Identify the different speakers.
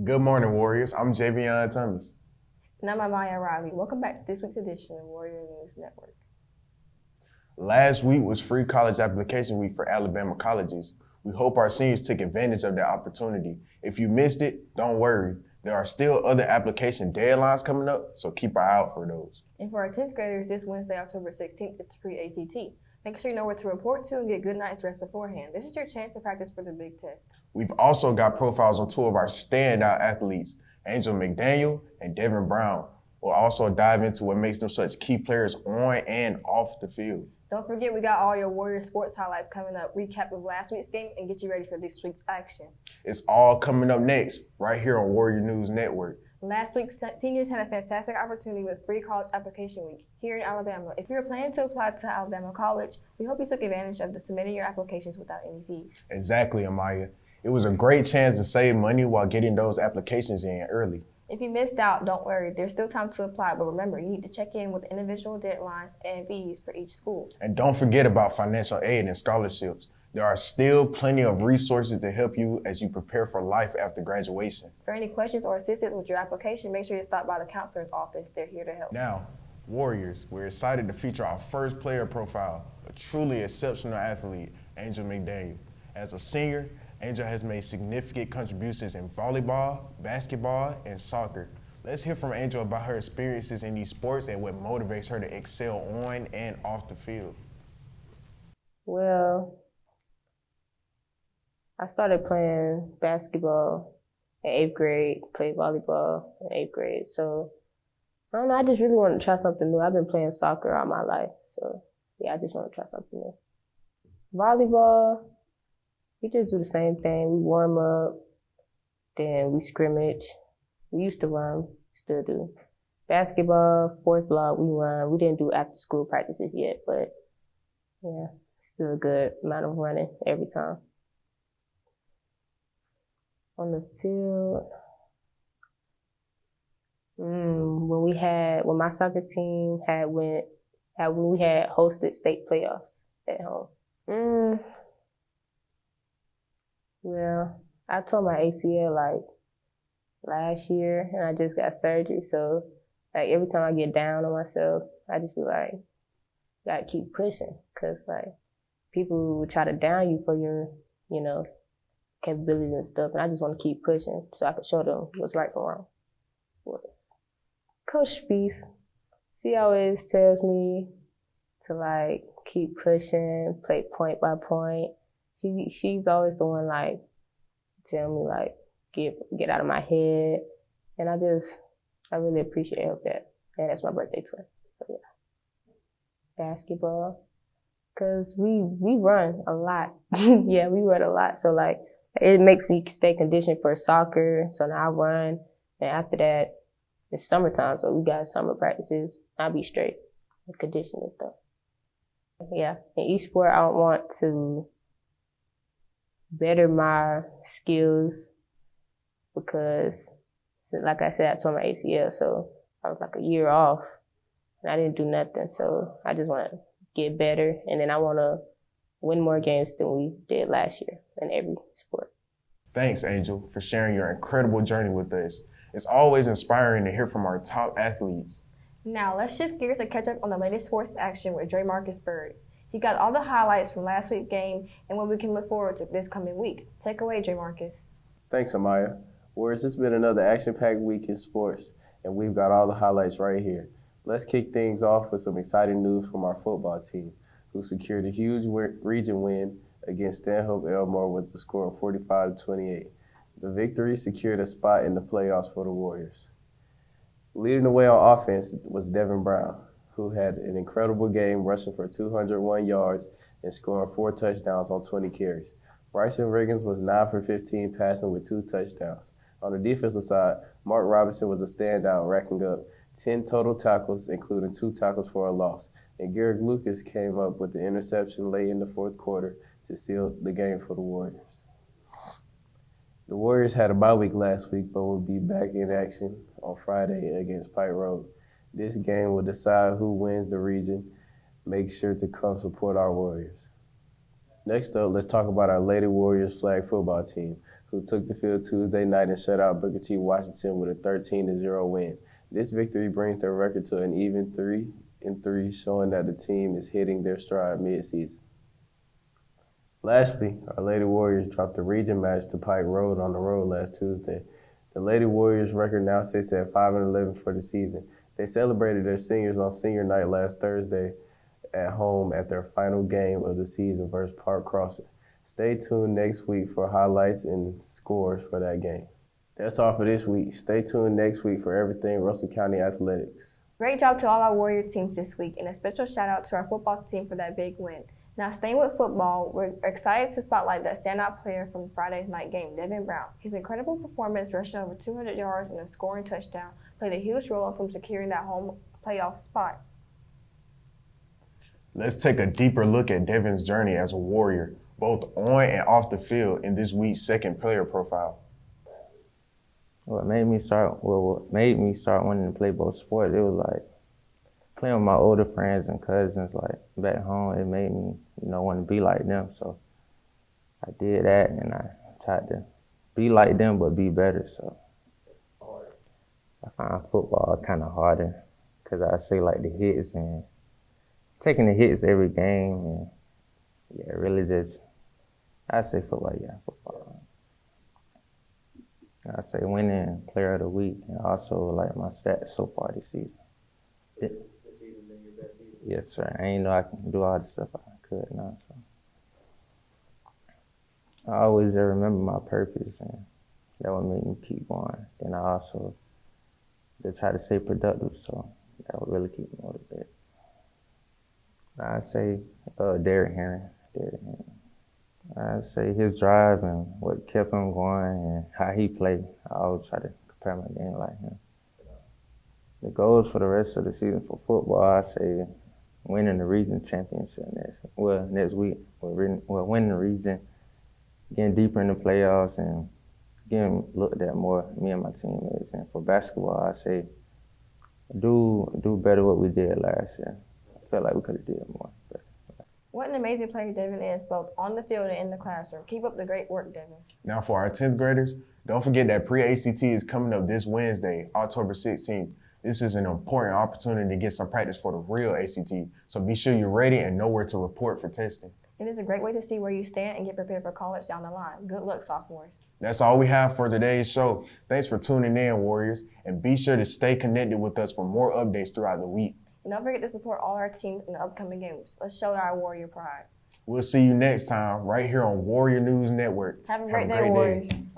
Speaker 1: Good morning, Warriors. I'm Javion Thomas.
Speaker 2: And I'm Amaya Riley. Welcome back to this week's edition of Warrior News Network.
Speaker 1: Last week was free college application week for Alabama colleges. We hope our seniors took advantage of that opportunity. If you missed it, don't worry. There are still other application deadlines coming up, so keep an eye out for those.
Speaker 2: And for our 10th graders, this Wednesday, October 16th, it's pre-ACT. Make sure you know where to report to and get good night's rest beforehand. This is your chance to practice for the big test.
Speaker 1: We've also got profiles on two of our standout athletes, Angel McDaniel and Devin Brown. We'll also dive into what makes them such key players on and off the field.
Speaker 2: Don't forget, we got all your Warrior sports highlights coming up, recap of last week's game, and get you ready for this week's action.
Speaker 1: It's all coming up next, right here on Warrior News Network.
Speaker 2: Last week, seniors had a fantastic opportunity with free college application week here in Alabama. If you're planning to apply to Alabama College, we hope you took advantage of submitting your applications without any fees.
Speaker 1: Exactly, Amaya. It was a great chance to save money while getting those applications in early.
Speaker 2: If you missed out, don't worry. There's still time to apply, but remember, you need to check in with individual deadlines and fees for each school.
Speaker 1: And don't forget about financial aid and scholarships. There are still plenty of resources to help you as you prepare for life after graduation.
Speaker 2: For any questions or assistance with your application, make sure you stop by the counselor's office. They're here to help.
Speaker 1: Now, Warriors, we're excited to feature our first player profile, a truly exceptional athlete, Angel McDaniel. As a senior, Angel has made significant contributions in volleyball, basketball, and soccer. Let's hear from Angel about her experiences in these sports and what motivates her to excel on and off the field.
Speaker 3: Well, I started playing basketball in 8th grade, played volleyball in 8th grade. So, I don't know, I just really wanted to try something new. I've been playing soccer all my life. So, yeah, I just want to try something new. Volleyball, we just do the same thing. We warm up, then we scrimmage. We used to run, still do. Basketball, 4th block, we run. We didn't do after school practices yet, but yeah, still a good amount of running every time. On the field, when my soccer team when we had hosted state playoffs at home. Well, I tore my ACL like last year, and I just got surgery. So, like every time I get down on myself, I just be like, gotta keep pushing, cause like people would try to down you for your, capabilities and stuff, and I just want to keep pushing so I can show them what's right from wrong. Coach Spees, she always tells me to like keep pushing, play point by point. She's always the one like tell me like get out of my head, and I really appreciate her for that. And that's my birthday twin. So yeah, basketball, cause we run a lot. Yeah, we run a lot. So like it makes me stay conditioned for soccer. So now I run, and after that it's summertime, so we got summer practices. I'll be straight with conditioning and stuff. Yeah, in each sport I want to better my skills because, like I said, I tore my ACL, so I was like a year off and I didn't do nothing. So I just want to get better, and then I want to win more games than we did last year in every sport.
Speaker 1: Thanks, Angel, for sharing your incredible journey with us. It's always inspiring to hear from our top athletes.
Speaker 2: Now, let's shift gears and catch up on the latest sports action with Dre Marcus Bird. He got all the highlights from last week's game and what we can look forward to this coming week. Take away, Dre Marcus.
Speaker 4: Thanks, Amaya. Warriors, it's been another action-packed week in sports, and we've got all the highlights right here. Let's kick things off with some exciting news from our football team, who secured a huge region win against Stanhope Elmore with a score of 45-28. The victory secured a spot in the playoffs for the Warriors. Leading the way on offense was Devin Brown, who had an incredible game rushing for 201 yards and scoring 4 touchdowns on 20 carries. Bryson Riggins was 9 for 15 passing with 2 touchdowns. On the defensive side, Mark Robinson was a standout, racking up 10 total tackles, including 2 tackles for a loss. And Garrett Lucas came up with the interception late in the 4th quarter to seal the game for the Warriors. The Warriors had a bye week last week, but will be back in action on Friday against Pike Road. This game will decide who wins the region. Make sure to come support our Warriors. Next up, let's talk about our Lady Warriors flag football team, who took the field Tuesday night and shut out Booker T. Washington with a 13-0 win. This victory brings their record to an even 3-3, showing that the team is hitting their stride mid-season. Lastly, our Lady Warriors dropped a region match to Pike Road on the road last Tuesday. The Lady Warriors record now sits at 5-11 for the season. They celebrated their seniors on senior night last Thursday at home at their final game of the season versus Park Crossing. Stay tuned next week for highlights and scores for that game. That's all for this week. Stay tuned next week for everything Russell County Athletics.
Speaker 2: Great job to all our Warrior teams this week, and a special shout out to our football team for that big win. Now, staying with football, we're excited to spotlight that standout player from Friday's night game, Devin Brown. His incredible performance, rushing over 200 yards and a scoring touchdown, played a huge role in from securing that home playoff spot.
Speaker 1: Let's take a deeper look at Devin's journey as a Warrior, both on and off the field, in this week's second player profile.
Speaker 5: What made me start wanting to play both sports, it was like playing with my older friends and cousins like back home. It made me, want to be like them. So I did that, and I tried to be like them but be better. So I find football kind of harder because I say like the hits and taking the hits every game, and really just I say football, football. I say winning player of the week, and also like my stats so far this season.
Speaker 4: This season been your best season?
Speaker 5: Yes, sir. I ain't know I can do all the stuff I could now. So I always remember my purpose, and that would make me keep going. Then I also just try to stay productive, so that would really keep me motivated. I'd say Derrick Henry. I'd say his drive and what kept him going and how he played. I always try to compare my game like him. The goals for the rest of the season for football, I say winning the region championship next week. Winning the region, getting deeper in the playoffs, and getting looked at more, me and my teammates. And for basketball, I say do better what we did last year. I felt like we could have did more.
Speaker 2: What an amazing player Devin is, both on the field and in the classroom. Keep up the great work, Devin.
Speaker 1: Now for our 10th graders, don't forget that pre-ACT is coming up this Wednesday, October 16th. This is an important opportunity to get some practice for the real ACT, so be sure you're ready and know where to report for testing.
Speaker 2: It is a great way to see where you stand and get prepared for college down the line. Good luck, sophomores.
Speaker 1: That's all we have for today's show. Thanks for tuning in, Warriors, and be sure to stay connected with us for more updates throughout the week.
Speaker 2: And don't forget to support all our teams in the upcoming games. Let's show our Warrior pride.
Speaker 1: We'll see you next time right here on Warrior News Network.
Speaker 2: Have a great day, Warriors.